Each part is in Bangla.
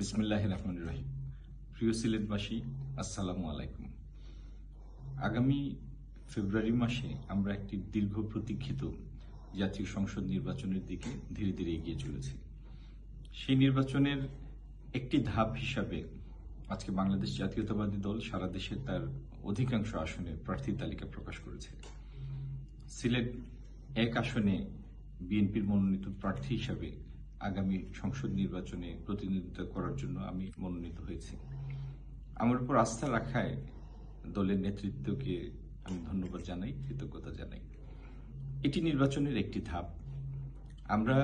বিসমিল্লাহির রহমানির রহিম। প্রিয় সিলেটবাসী, আসসালামু আলাইকুম। আগামী ফেব্রুয়ারি মাসে আমরা একটি দীর্ঘ প্রতীক্ষিত জাতীয় সংসদ নির্বাচনের দিকে ধীরে ধীরে এগিয়ে চলেছি। সেই নির্বাচনের একটি ধাপ হিসাবে আজকে বাংলাদেশ জাতীয়তাবাদী দল সারা দেশে তার অধিকাংশ আসনে প্রার্থী তালিকা প্রকাশ করেছে। সিলেট এক আসনে বিএনপির মনোনীত প্রার্থী হিসাবে আগামী সংসদ নির্বাচনে প্রতিনিধিত্ব করার জন্য আমি মনোনীত হয়েছি। আমার উপর আস্থা রাখায় দলের নেতৃত্বকে আমি ধন্যবাদ জানাই, কৃতজ্ঞতা জানাই। এটি নির্বাচনের একটি ধাপ। আমরা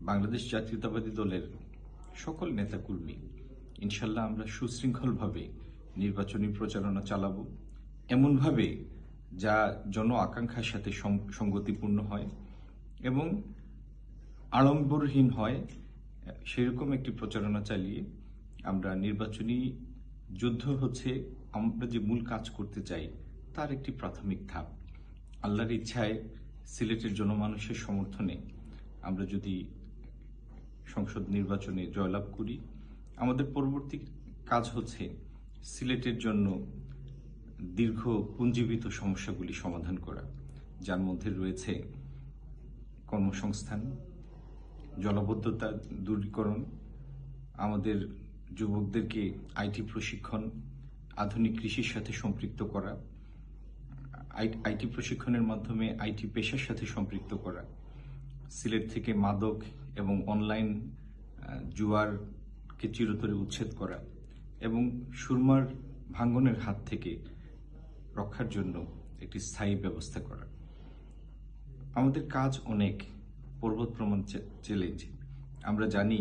বাংলাদেশ জাতীয়তাবাদী দলের সকল নেতাকর্মী ইনশাল্লাহ আমরা সুশৃঙ্খলভাবে নির্বাচনী প্রচারণা চালাবো, এমনভাবে যা জন আকাঙ্ক্ষার সাথে সঙ্গতিপূর্ণ হয় এবং আড়ম্বরহীন হয়, সেরকম একটি প্রচারণা চালিয়ে আমরা নির্বাচনী যুদ্ধ হচ্ছে আমরা যে মূল কাজ করতে চাই তার একটি প্রাথমিক ধাপ। আল্লাহর ইচ্ছায় সিলেটের জনমানুষের সমর্থনে আমরা যদি সংসদ নির্বাচনে জয়লাভ করি, আমাদের পরবর্তী কাজ হচ্ছে সিলেটের জন্য দীর্ঘ পুঞ্জীবিত সমস্যাগুলি সমাধান করা, যার মধ্যে রয়েছে কর্মসংস্থান, জলাবদ্ধতা দূরীকরণ, আমাদের যুবকদেরকে আইটি প্রশিক্ষণ, আধুনিক কৃষির সাথে সম্পৃক্ত করা, আইটি প্রশিক্ষণের মাধ্যমে আইটি পেশার সাথে সম্পৃক্ত করা, সিলেট থেকে মাদক এবং অনলাইন জুয়ারকে চিরতরে উচ্ছেদ করা এবং সুরমার ভাঙ্গনের হাত থেকে রক্ষার জন্য একটি স্থায়ী ব্যবস্থা করা। আমাদের কাজ অনেক, পর্বত প্রমাণ চ্যালেঞ্জ। আমরা জানি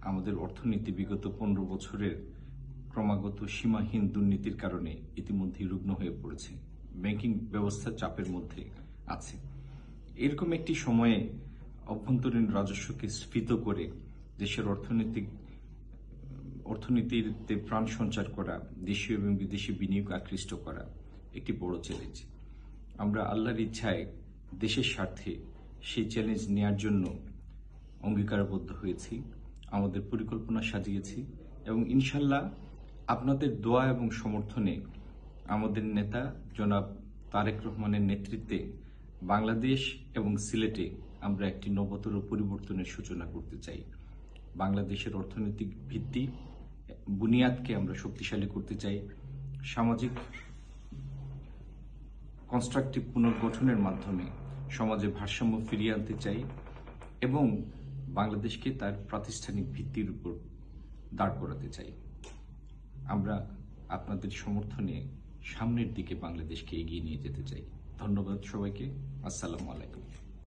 আমাদের অর্থনীতি বিগত 15 বছরের ক্রমাগত সীমাহীন দুর্নীতির কারণে ইতিমধ্যেই রুগ্ন হয়ে পড়েছে, ব্যাংকিং ব্যবস্থা চাপের মধ্যে আছে। এরকম একটি সময়ে অভ্যন্তরীণ রাজস্বকে স্ফীত করে দেশের অর্থনীতিতে প্রাণ সঞ্চার করা, দেশীয় এবং বিদেশি বিনিয়োগ আকৃষ্ট করা একটি বড় চ্যালেঞ্জ। আমরা আল্লাহর ইচ্ছায় দেশের স্বার্থে সেই চ্যালেঞ্জ নেয়ার জন্য অঙ্গীকারবদ্ধ হয়েছি, আমাদের পরিকল্পনা সাজিয়েছি এবং ইনশাল্লাহ আপনাদের দোয়া এবং সমর্থনে আমাদের নেতা জনাব তারেক রহমানের নেতৃত্বে বাংলাদেশ এবং সিলেটে আমরা একটি নবতর পরিবর্তনের সূচনা করতে চাই। বাংলাদেশের অর্থনৈতিক ভিত্তি বুনিয়াদকে আমরা শক্তিশালী করতে চাই, সামাজিক কনস্ট্রাকটিভ পুনর্গঠনের মাধ্যমে সমাজে ভারসাম্য ফিরিয়ে আনতে চাই এবং বাংলাদেশকে তার প্রাতিষ্ঠানিক ভিত্তির উপর দাঁড় করাতে চাই। আমরা আপনাদের সমর্থনে সামনের দিকে বাংলাদেশকে এগিয়ে নিয়ে যেতে চাই। ধন্যবাদ সবাইকে। আসসালামু আলাইকুম।